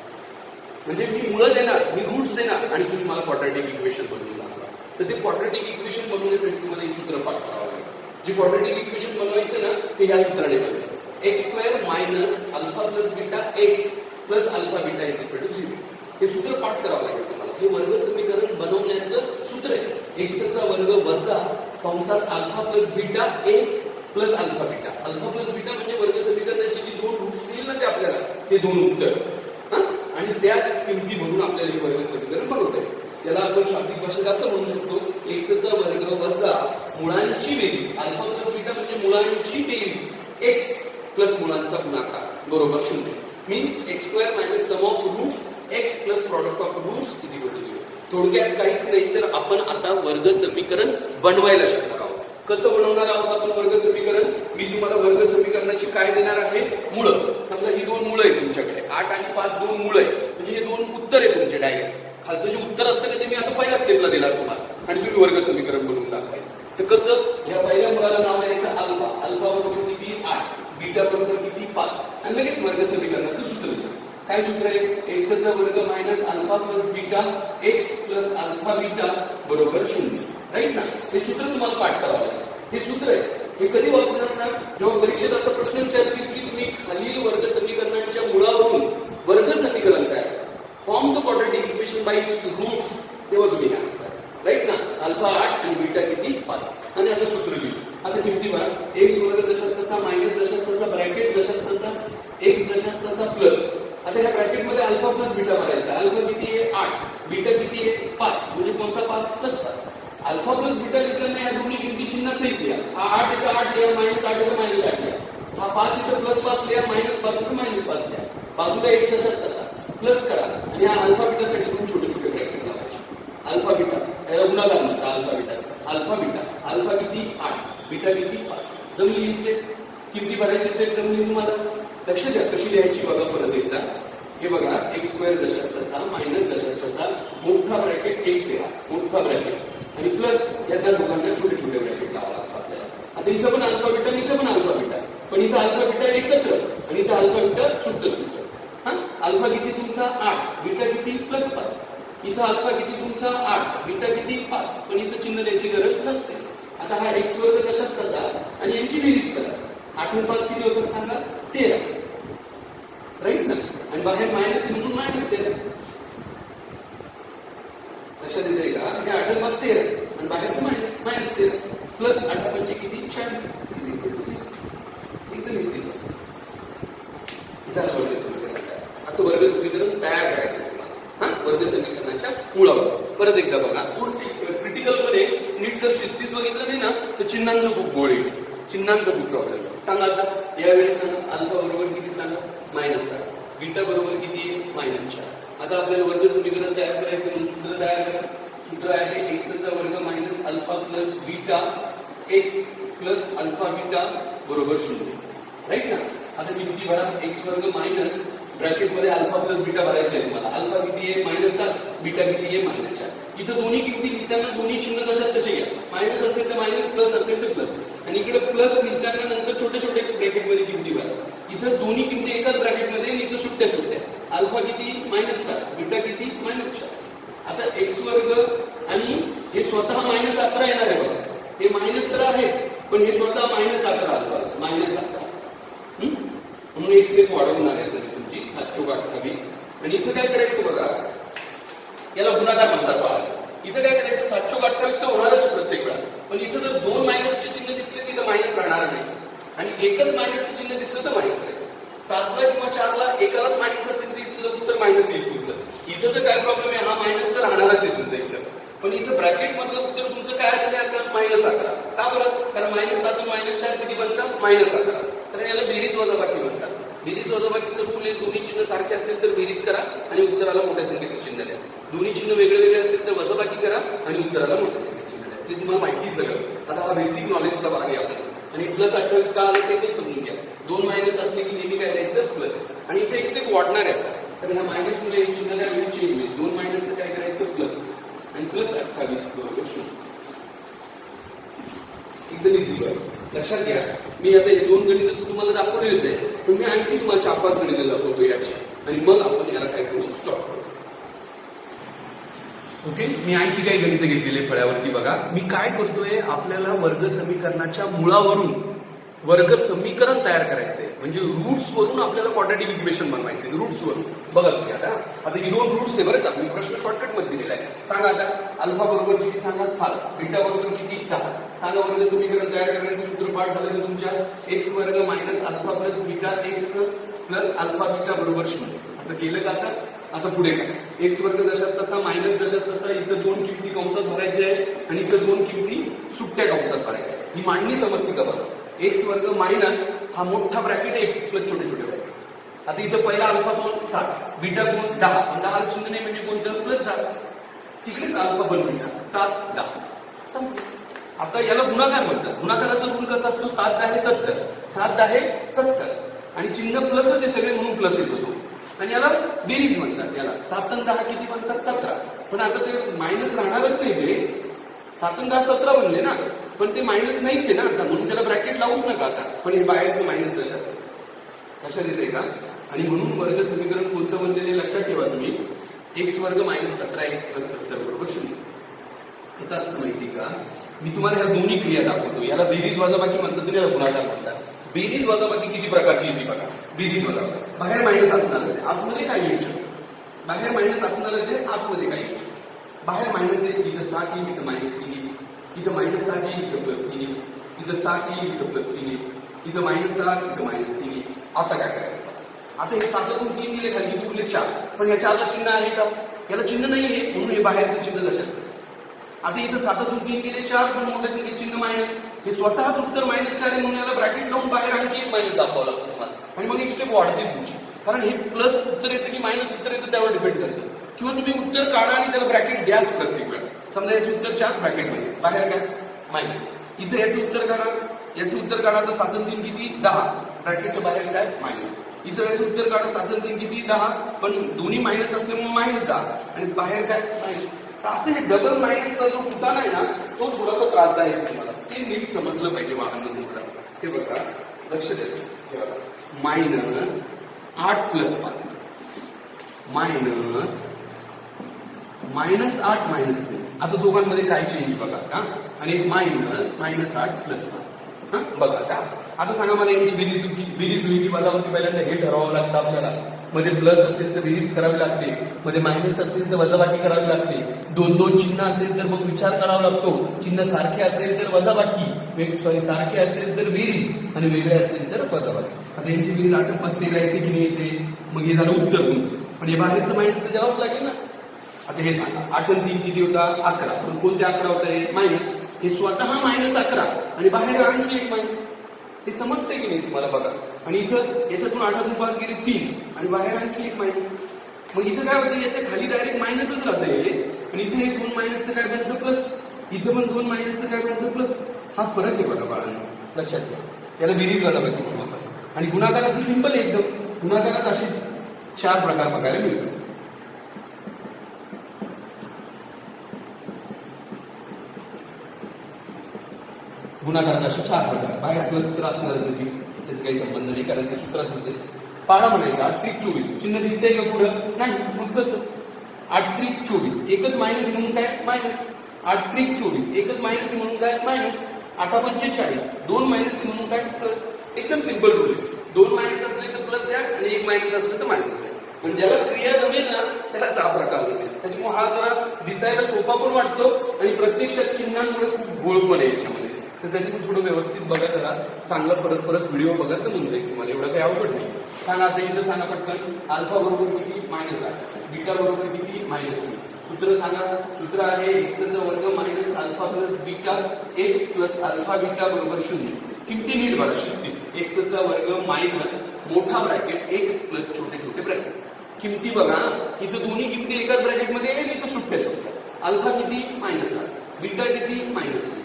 म्हणजे मी मुळं देणार मी रूट्स देणार आणि तुम्ही मला क्वाड्रॅटिक इक्वेशन बनवून दाखवा. तर ते क्वाड्रॅटिक इक्वेशन बनवण्यासाठी तुम्हाला हे सूत्र पाठ करावं लागेल. जे क्वाड्रॅटिक इक्वेशन बनवायचं ना ते ह्या सूत्राने बनवेल. x square minus alpha plus beta x plus alpha beta is equal to 0. हे सूत्र पाठ करावं लागेल तुम्हाला. हे वर्ग समीकरण बनवण्याचं सूत्र आहे. x चा वर्ग वजा कंसात alpha plus beta x plus alpha beta. Alpha plus beta म्हणजे वर्ग समीकरणाची जी 2 रूट्स दिली ना ते आपल्याला ते 2 उत्तर आणि त्या किमती म्हणून आपल्याला हे वर्ग समीकरण बनवता येईल. त्याला आपण शाब्दिक भाषेत असं म्हणू शकतो x चा वर्ग वजा मुळांची बेरीज. अल्फा प्लस बीटा म्हणजे मुळांची बेरीज x प्लस मुळांचा गुणाकार बरोबर 0. Means x square minus sum of roots x plus product of roots is equal to 0. थोडक्यात काहीच नाही तर आपण आता वर्ग समीकरण बनवायला शिकणार आहोत. कसं बनवणार आहोत आपण वर्ग समीकरण? मी तुम्हाला वर्ग समीकरणाची काय देणार आहे मुळं. समजा ही 2 मुळं आहे तुमच्याकडे 8 आणि 5 2 मुळं आहे म्हणजे हे 2 उत्तर आहे तुमचे डायरेक्ट. खालचं जे उत्तर असतं का ते मी आता पहिल्या स्टेपला देणार तुम्हाला आणि तुम्ही वर्ग समीकरण बनवून दाखवायचं. तर कसं? या पहिल्या मुळाला नाव द्यायचं अल्फा. अल्फा बरोबर किती 8 बीटा बरोबर किती 5 आणि लगेच वर्ग समीकरणाचं सूत्र लिहायचं. काय सूत्र आहे? x चा वर्ग minus alpha plus beta x plus alpha beta बरोबर 0. राईट ना? हे सूत्र तुम्हाला पाठ करावं लागेल. हे सूत्र आहे. हे कधी वापरणार ना? जेव्हा परीक्षेत असा प्रश्न विचारतील की तुम्ही खालील वर्ग समीकरणांच्या मुळावरून वर्ग समीकरण तयार करा. Form the quadratic equation by its roots. तेव्हा तुम्ही असं करा. राईट ना? अल्फा 8 आणि बीटा किती 5 आणि आता सूत्र लिहू. आता किमती बघा. x वर्ग जशाच तसा मायनस जशाच तसा ब्रॅकेट जशाच तसा x जशाच तसा प्लस. आता या ब्रॅकेट मध्ये अल्फा प्लस बीटा भरायचा. अल्फा किती आहे 8 बीटा किती आहे 5 म्हणजे कोणता 5 प्लस 5. अल्फा प्लस बीटा लिहिताना या दोन्ही किमती चिन्ह सहित लिहा. हा 8 इथं 8 लिहा मायनस 8 इथं मायनस 8 लिहा. हा 5 इथं प्लस 5 लिहा मायनस 5 इथं मायनस 5 लिहा. बाजूला x जशाच तसा प्लस करा आणि हा अल्फा बीटासाठी 2 छोटे छोटे ब्रॅकेट लावायचे. अल्फा बीटा याला गुणाकार म्हणतात अल्फा बीटाचा. अल्फा बीटा अल्फा किती 8 बीटा किती 5. जमली ही स्टेप. किमती भरायची स्टेप जमली तुम्हाला. लक्ष द्या कशी लिहायची बघा परत एकदा. हे बघा x स्क्वेअर जशाच तसा मायनस जशाच तसा मोठा ब्रॅकेट x लिहा मोठा ब्रॅकेट आणि प्लस या दोघांना छोटे छोटे ब्रॅकेट लावा लागतात आपल्याला. आता इथं पण अल्फा बीटा इथं पण अल्फा बीटा पण इथं अल्फा बीटा एकत्र आणि इथं अल्फा बीटा सुट्ट सुट्ट. अल्फा किती तुमचा 8 बीटा किती प्लस 5. इथं अल्फा किती तुमचा 8 बीटा किती 5 पण इथं चिन्ह द्यायची गरज नसते. आता हा x वर्ग तशाच तसा आणि यांची बेरीज करा. 8 आणि 5 किती होतात सांगा 13. राईट ना? आणि बाहेर मायनस म्हणून मायनस 13. लक्षात येते का? हे 8 आणि 5 13 आणि बाहेरचं मायनस मायनस 13 प्लस 8 म्हणजे किती 40 इज इक्वल टू 0. एकदम इझी. इथं परत एकदा बघा, क्रिटिकल मध्ये नीट जर शिस्तीत बघितलं नाही ना तर चिन्हांचं खूप गोळ येईल, चिन्हांचा खूप प्रॉब्लेम. सांगा आता यावेळी सांगा, अल्फा बरोबर किती सांगा, -7. बीटा बरोबर किती आहे, -4. आता आपल्याला वर्ग समीकरण तयार करायचं म्हणून सूत्र तयार करा. सूत्र आहे x चा वर्ग minus alpha plus beta x plus alpha beta बरोबर 0. राईट ना. आता किती भरा, x वर्ग मायनस ब्रॅकेट मध्ये अल्फा प्लस बीटा भरायचं आहे तुम्हाला. अल्फा किती आहे, -7, बीटा किती आहे, -4. इथं दोन्ही किमती लिहिताना दोन्ही चिन्ह तशाच तसे घ्या. मायनस असेल तर मायनस, प्लस असेल तर प्लस. आणि इकडे प्लस लिहिताना नंतर छोटे छोटे ब्रॅकेट मध्ये किमती भरा. इथं दोन्ही किमती एकाच ब्रॅकेट मध्ये, इथं सुट्ट्या सुट्ट्या. अल्फा किती, -7, बीटा किती, -4. आता x वर्ग आणि हे स्वतः -11 येणार आहे बघा. हे मायनस तर आहेच, पण हे स्वतः -11 आलं बघा, -11. म्हणून x ने वाढवणार आहे तुमची 728. आणि इथं काय करायचं बघा, याला गुणाकार म्हणतात बघा. इथं काय करायचं, 728 तर होणारच प्रत्येक वेळा, पण इथं जर 2 मायनसचे चिन्ह दिसले तिथं मायनस राहणार नाही, आणि एकच मायनसचे चिन्ह दिसलं तर मायनस आहे. 7ला किंवा 4ला एकालाच मायनस असेल तर इथलं उत्तर मायनस येईल तुमचं. इथं तर काय प्रॉब्लेम आहे, हा मायनस तर राहणारच आहे तुमचं इथं. पण इथं ब्रॅकेट मधलं उत्तर तुमचं काय आलं आहे आता, -11. का बरं, कारण -7 आणि -4 किती बनतात, -11. तर याला बेरीज वजाबाकी म्हणतात. बेरीज वजाबाकी जर फुले दोन्ही चिन्ह सारखे असेल तर बेरीज करा आणि उत्तराला मोठ्या संख्येचं चिन्ह द्या. दोन्ही चिन्ह वेगळे वेगळे असेल तर वजाबाकी करा आणि उत्तराला मोठ्या संख्येचं चिन्ह द्या. ते तुम्हाला माहिती सगळं. आता हा बेसिक नॉलेजचा भाग आहे आपला. आणि +28 का आलं ते पण समजून घ्या. 2 मायनस असले की नेहमी काय द्यायचं, प्लस. आणि इथे एक स्टेप वाढणार आहे, तर ह्या मायनस मध्ये चिन्ह काय होईल, चेंज होईल. 2 मायनसचं काय करायचं, प्लस. आणि +28 बरोबर 0. एकदम इझी आहे, लक्षात घ्या. मी आता हे 2 गणितं तुम्हाला दाखवलेच आहे, पण मी आणखी तुम्हाला 4-5 गणितं दाखवतो याची, आणि मग आपण याला काय करू, स्टॉप करू. ओके, मी आणखी काही गणितं घेतलेले फळ्यावरती बघा. मी काय करतोय, आपल्याला वर्ग समीकरणाच्या मुळावरून वर्ग समीकरण तयार करायचंय, म्हणजे रूट्स वरून आपल्याला क्वाड्रॅटिक इक्वेशन बनवायचंय, रूट्स वरून. बघा तुम्ही आता ही 2 रूट्स आहे बरं का. मी प्रश्न शॉर्टकट मध्ये दिलेला आहे. सांगा आता अल्फा बरोबर किती सांगा, 7. बीटा बरोबर किती, 10. सांगा वर्ग समीकरण तयार करण्याचं सूत्र पाठ झालं तर तुमच्या x वर्ग minus alpha plus beta x plus alpha beta बरोबर 0. असं केलं का आता? आता पुढे काय, x वर्ग जशाच तसा मायनस जशाच तसा, इथं 2 किमती कंसात भरायच्या आहे आणि इथं 2 किमती सुट्ट्या कंसात भरायच्या. ही मांडणी समजती का बघा. x वर्ग मायनस हा मोठा ब्रॅकेट x प्लस छोटे छोटे ब्रॅकेट. आता इथं पहिला अल्फा कोण, 7. बीटा कोण, 10. पण 10 चिन्ह नाही म्हणजे कोणतं, +10. तिकडेच अल्फा पण बीटा, 7, 10 संपलं. आता याला गुणाकार म्हणतात. गुणाकाराचा गुण कसा असतो, 7, 10, 70. 7, 10, 70 आणि चिन्ह प्लसच आहे सगळे म्हणून प्लस येतो तो. आणि याला बेरीज म्हणतात. याला 7 आणि 10 किती बनतात, 17. पण आता ते मायनस राहणारच नाही, ते 7 आणि 10 17 बनले ना, पण ते मायनस नाहीच आहे ना आता, म्हणून त्याला ब्रॅकेट लावूच नका आता. पण हे बाहेरचं मायनस जशाच तसं. लक्षात येते का? आणि म्हणून वर्ग समीकरण कोणतं बनलेले लक्षात ठेवा तुम्ही, x वर्ग मायनस 17x प्लस 70 बरोबर 0. कसं असतं माहिती का, मी तुम्हाला ह्या दोन्ही क्रिया दाखवतो. याला बेरीज वजाबाकी म्हणतात आणि याला गुणाकार म्हणतात. बेरीज वजाबाकी किती प्रकारची येते बघा. बेरीज वजाबाकी बाहेर मायनस असणारच आहे, आतमध्ये काय येऊ शकतं, बाहेर मायनस असणारच आहे, आतमध्ये काय येऊ शकतं. बाहेर मायनस आहे, इथं 7 येईल, इथं -3 येईल, इथं -7 येईल, इथं +3 येईल, इथं 7 येईल, इथं +3 येईल, इथं -7, इथं -3 येईल. आता काय करायचं, आता हे 7तून 3 दिले खाली, किती उरले 4. पण या 4ला चिन्ह आहे का, याला चिन्ह नाही आहे, म्हणून हे बाहेरचं चिन्ह तशाच तसं. आता इथं 7तून 3 गेले 4, पण मोठ्या संख्येत चिन्ह मायनस. हे स्वतःच उत्तर -4 आहे, म्हणून याला ब्रॅकेट लावून बाहेर आणखी एक मायनस दाखवावं लागतं तुम्हाला. आणि मग एक स्टेप वाढते तुमची, कारण हे प्लस उत्तर येतं की मायनस उत्तर येतं त्यावर डिपेंड करतं. किंवा तुम्ही उत्तर काढा आणि त्याला ब्रॅकेट द्याच प्रत्येक वेळा. समजा याचं उत्तर 4 ब्रॅकेटमध्ये, बाहेर काय मायनस. इथं याचं उत्तर काढा, याचं उत्तर काढा, तर 7 आणि 3 किती 10, ब्रॅकेटच्या बाहेर काय मायनस. इथं याचं उत्तर काढा, 7 आणि 3 किती 10, पण दोन्ही मायनस असल्यामुळे -10 आणि बाहेर काय मायनस. असं हे डबल मायनसचा जो उतार आहे ना, तो थोडासा त्रासदायक आहे तुम्हाला. ते नीट समजलं पाहिजे वाहन. हे बघा, लक्ष द्या. हे बघा, -8 + 5 -8 -3. आता दोघांमध्ये काय चेंज बघा का, आणि -8 + 5. बघा आता सांगा मला यांची बेरीज होईल की वजाबाकी. पहिल्यांदा हे ठरवावं लागतं आपल्याला. मध्ये प्लस असेल तर बेरीज करावी लागते, मध्ये मायनस असेल तर वजाबाकी करावी लागते. 2-2 चिन्ह असेल तर मग विचार करावा लागतो. चिन्ह सारखे असेल तर वजाबाकी, सारखे असेल तर बेरीज आणि वेगळे असेल तर वजाबाकी. आता यांची बेरीज 8 + 13 येते की नाही येते, मग हे झालं उत्तर तुमचं. पण हे बाहेरचं मायनस तर द्यावंच लागेल ना. आता हे सांगा 8 आणि 3 किती होता 11, पण कोणते 11 होता हे मायनस, हे स्वतः -11 आणि बाहेर आणखी एक मायनस, हे समजते की नाही तुम्हाला बघा. आणि इथं याच्यातून 8तून 5 गेले 3 आणि बाहेर आणखी एक मायनस. मग इथं काय होतं याच्या खाली डायरेक्ट मायनसच राहतं हे, आणि इथे हे 2 मायनसचं काय बनतं प्लस, इथं पण 2 मायनसचं काय बनतं प्लस. हा फरक आहे बघा बाळांनो, लक्षात घ्या. याला बेरीज वजाबाकी म्हणून आपण. आणि गुणाकाराचं सिंपल एकदम, गुणाकारात असे 4 प्रकार बघायला मिळतात. गुणाकारात असे 4 प्रकार. बाहेर प्लस तर असणारच आहे फिक्स, त्याचा काही संबंध नाही कारण ते सूत्राच आहे. पाडा म्हणायचं 8 त्रिक 24, चिन्ह दिसतंय का पुढं नाही, मग तसंच 8 त्रिक 24, एकच मायनस म्हणून काय मायनस. 8 त्रिक 24, एकच मायनस म्हणून काय मायनस. 8 पंचे 40, 2 मायनस म्हणून काय प्लस. एकदम सिंपल रूल आहे. 2 मायनस असले तर प्लस द्या आणि 1 मायनस असले तर मायनस द्या. पण ज्याला क्रिया जमेल ना त्याला 6 प्रकार जमेल. त्याच्यामुळे हा जरा दिसायला सोपा पण वाटतो आणि प्रत्यक्षात चिन्हांमुळे खूप गोळ पण आहे याच्यामध्ये. तर त्याच्यामुळे थोडं व्यवस्थित बघा जरा, चांगला परत परत व्हिडिओ बघायचं म्हणून जाईल तुम्हाला, एवढं काही अवघड नाही. सांगा आता इथं सांगा पटकन, अल्फा बरोबर किती -8, बीटा बरोबर किती -3. सूत्र सांगा. सूत्र आहे एक्सचा वर्ग minus alpha plus beta x plus alpha beta बरोबर 0. किमती नीट बघा शिस्तीत. एक्सचा वर्ग मायनस मोठा ब्रॅकेट एक्स प्लस छोटे छोटे ब्रॅकेट. किमती बघा, इथं दोन्ही किमती एकाच ब्रॅकेटमध्ये आहे, इथं सुट्ट्या सुट्ट्या. अल्फा किती -8, बीटा किती -3,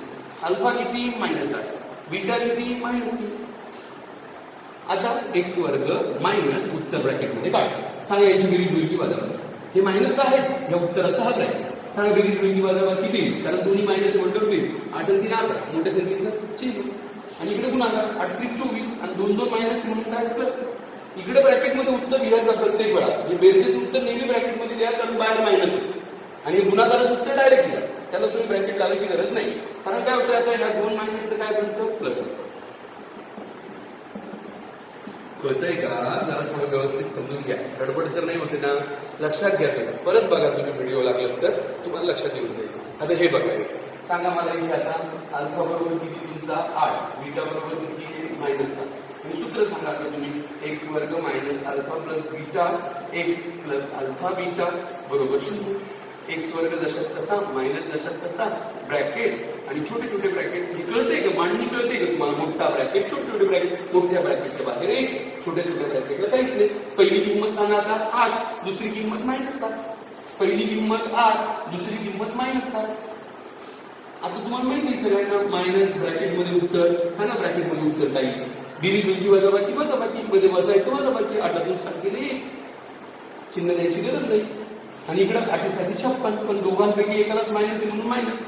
अल्फा किती -8, बीटा किती -3. आता एक्स वर्ग मायनस उत्तर ब्रॅकेटमध्ये काढा. सांगा याची बेरीज होईल की वजाबाकी. हे मायनस तर आहेच, या उत्तराचा हा ब्रॅकेट. सांगा बेरीज होईल की वजाबाकी बेरीज, कारण दोन्ही मायनस म्हणल्यावर बेरीज. 8 आणि 3 11, मोठ्या संख्येचं चिन्ह. आणि इकडे गुणाकार 8 त्रिक 24 आणि 2 2 मायनस म्हणून काय प्लस. इकडे ब्रॅकेटमध्ये उत्तर लिहायचं प्रत्येक वेळा. हे बेरजेचं उत्तर नेहमी ब्रॅकेटमध्ये लिहा कारण बाहेर मायनस होतं. आणि गुणाकाराचं उत्तर डायरेक्ट लिहा, त्याला तुम्ही ब्रॅकेट लावायची गरज नाही. कारण काय होतं आता ह्या 2 मायनसचं काय बनतं प्लस. कळतंय का? जरा थोडं व्यवस्थित समजून घ्या, गडबड तर नाही होते ना, लक्षात घ्या. तुम्ही परत बघा, तुम्ही व्हिडिओ लागलास तर तुम्हाला लक्षात येऊन जाईल. आता हे बघा, सांगा मला इथे आता अल्फा बरोबर किती तुमचा 8, बीटा बरोबर किती -7. आणि सूत्र सांगा आता तुम्ही, एक्स वर्ग minus alpha plus beta x plus alpha beta बरोबर 0. एक्स वर्ग जशाच तसा मायनस जशाच तसा ब्रॅकेट आणि छोटे छोटे ब्रॅकेट. हे कळतंय का? मांडणी कळते का तुम्हाला? मोठा ब्रॅकेट छोटे छोटे ब्रॅकेट, मोठ्या ब्रॅकेटच्या बाहेर एक्स, छोट्या छोट्या ब्रॅकेटला काहीच नाही. पहिली किंमत सांगा आता 8, दुसरी किंमत -7. पहिली किंमत 8, दुसरी किंमत -7. आता तुम्हाला माहिती सगळ्यांना मायनस ब्रॅकेटमध्ये उत्तर सांगा, ब्रॅकेटमध्ये उत्तर काही बेरीज होईल की वजाबाकी, वजाबाकी मध्ये वजा येतो वजाबाकी. 8तून 7 गेले 1, चिन्ह द्यायची गरज नाही. आणि इकडे 8 साठी 56, पण दोघांपैकी एकालाच मायनस आहे म्हणून मायनस,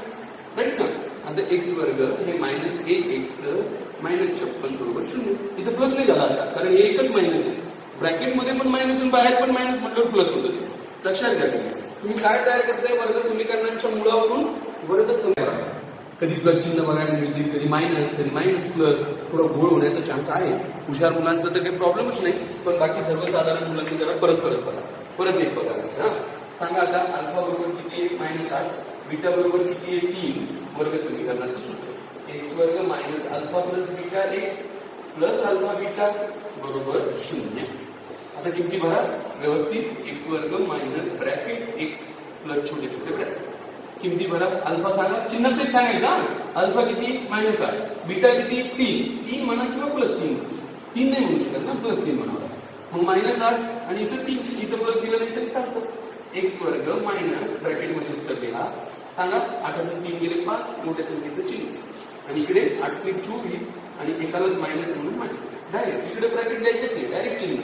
राईट ना. आता एक्स वर्ग हे -1x -56 बरोबर 0. इथं प्लस नाही झाला आता कारण हे एकच मायनस आहे. ब्रॅकेटमध्ये पण मायनस आणि बाहेर पण मायनस म्हटल्यावर प्लस होतं. लक्षात घ्या. तुम्ही काय तयार करताय? वर्ग समीकरणांच्या मुळावरून वर्ग समीकरण. कधी प्लस चिन्ह बघायला मिळतील, कधी मायनस, कधी मायनस प्लस. थोडं गोळ होण्याचा चान्स आहे. हुशार मुलांचं तर काही प्रॉब्लेमच नाही, पण बाकी सर्वसाधारण मुलांनी जरा परत बघा. परत एक बघा. हा सांगा आता अल्फा बरोबर किती आहे -8, बीटा बरोबर किती आहे 3. वर्ग समीकरणाचं सूत्र एक्स वर्ग minus alpha plus beta x plus alpha beta बरोबर 0. आता किमती भरा व्यवस्थित. एक्स वर्ग मायनस ब्रॅकेट एक्स प्लस छोटे छोटे ब्रॅकेट. किमती भरा. अल्फा सांगा, चिन्ह सहित सांगायचा. अल्फा किती -8, बीटा किती 3 म्हणा किंवा +3. 3 नाही म्हणू शकत ना, +3 म्हणावं. मग -8 आणि इथं 3, इथं प्लस दिलं नाही तरी चालतं. एक्स वर्ग मायनस ब्रॅकेटमध्ये उत्तर लिहा. सांगा 8तून 3 गेले 5, मोठ्या संख्येचं चिन्ह. आणि इकडे 8 त्रिक 24 आणि एकालाच मायनस म्हणून मायनस. डायरेक्ट इकडे ब्रॅकेट द्यायचंच नाही, डायरेक्ट चिन्ह.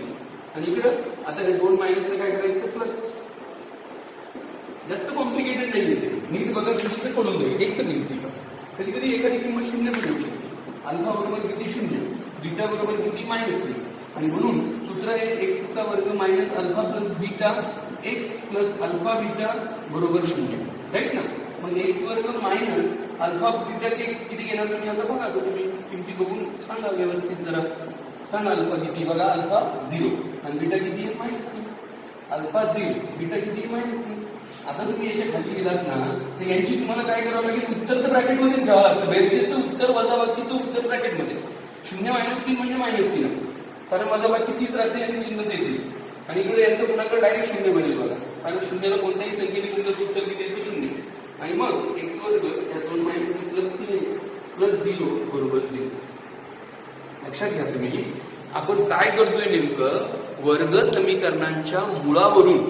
आणि इकडे आता हे 2 मायनसचं काय करायचं प्लस. जास्त कॉम्प्लिकेटेड नाही येते, नीट बघा तुम्ही कळून जाईल. एक तर प्रिन्सिपल. कधी कधी एखादी किंमत 0 पण येऊ शकते. अल्फा बरोबर किती 0, बीटा बरोबर किती -3. आणि म्हणून सूत्र आहे एक्सचा वर्ग minus alpha plus beta x plus alpha beta बरोबर 0, राईट ना. मग एक्स वर्ग मायनस अल्फा बीटा किती घेणार तुम्ही? आता बघा तुम्ही किमती बघून सांगा व्यवस्थित जरा. सांगा अल्फा किती? बघा अल्फा 0 आणि बीटा किती आहे -3. अल्फा 0, बीटा किती -3. आता तुम्ही याच्या खाली गेलात ना तर यांची तुम्हाला काय करावं लागेल? उत्तर तर ब्रॅकेटमध्येच घ्यावं लागतं. बेरजेचं उत्तर वजाबाकीचं उत्तर ब्रॅकेटमध्ये. 0 -3 म्हणजे -3च, कारण वजाबाकी 30 राहते आणि चिन्ह तेच आहे. आणि इकडे याचं गुणाकार डायरेक्ट 0 बनेल बघा. कारण शून्याला कोणत्याही संख्येने गुणलं तर उत्तर किती येतं? शून्य. आणि मग एक्स वर्ग या 2 मायनस प्लस 3x प्लस 0 बरोबर 0. लक्षात घ्या तुम्ही, आपण काय करतोय नेमकं, वर्ग समीकरणांच्या मुळावरून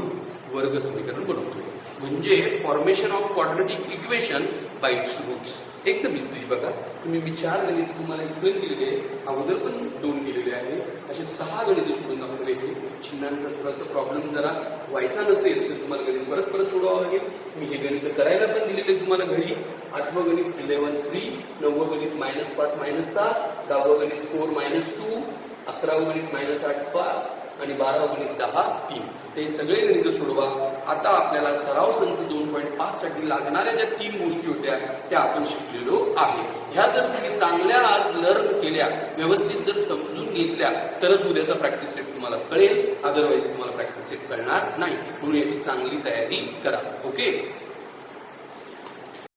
वर्ग समीकरण बनवतोय. म्हणजे formation of quadratic equation by its roots. एकदम इझी. बघा तुम्ही, मी 4 गणित तुम्हाला एक्सप्लेन केलेले आहे, अगोदर पण 2 केलेले आहे, असे 6 गणित सोडून दाखवलेले. चिन्हांचा थोडासा प्रॉब्लेम जरा व्हायचा नसेल तर तुम्हाला गणित परत परत सोडवावं लागेल. मी हे गणित करायला पण दिलेले तुम्हाला घरी. 8वं गणित 11-3, 9वं गणित -5 -7, 10वं गणित 4 -2, 11वं गणित -8 आणि 12वं गणित 10-3. ते सगळे गणित सोडवा. आता आपल्याला सराव संच 2.5 साठी लागणाऱ्या ज्या 3 गोष्टी होत्या त्या आपण शिकलेलो आहे. ह्या जर तुम्ही चांगल्या आज लर्न केल्या, व्यवस्थित जर समजून घेतल्या, तरच उद्याचा प्रॅक्टिस सेट तुम्हाला कळेल. अदरवाईज तुम्हाला प्रॅक्टिस सेट कळणार नाही. म्हणून याची चांगली तयारी करा. ओके.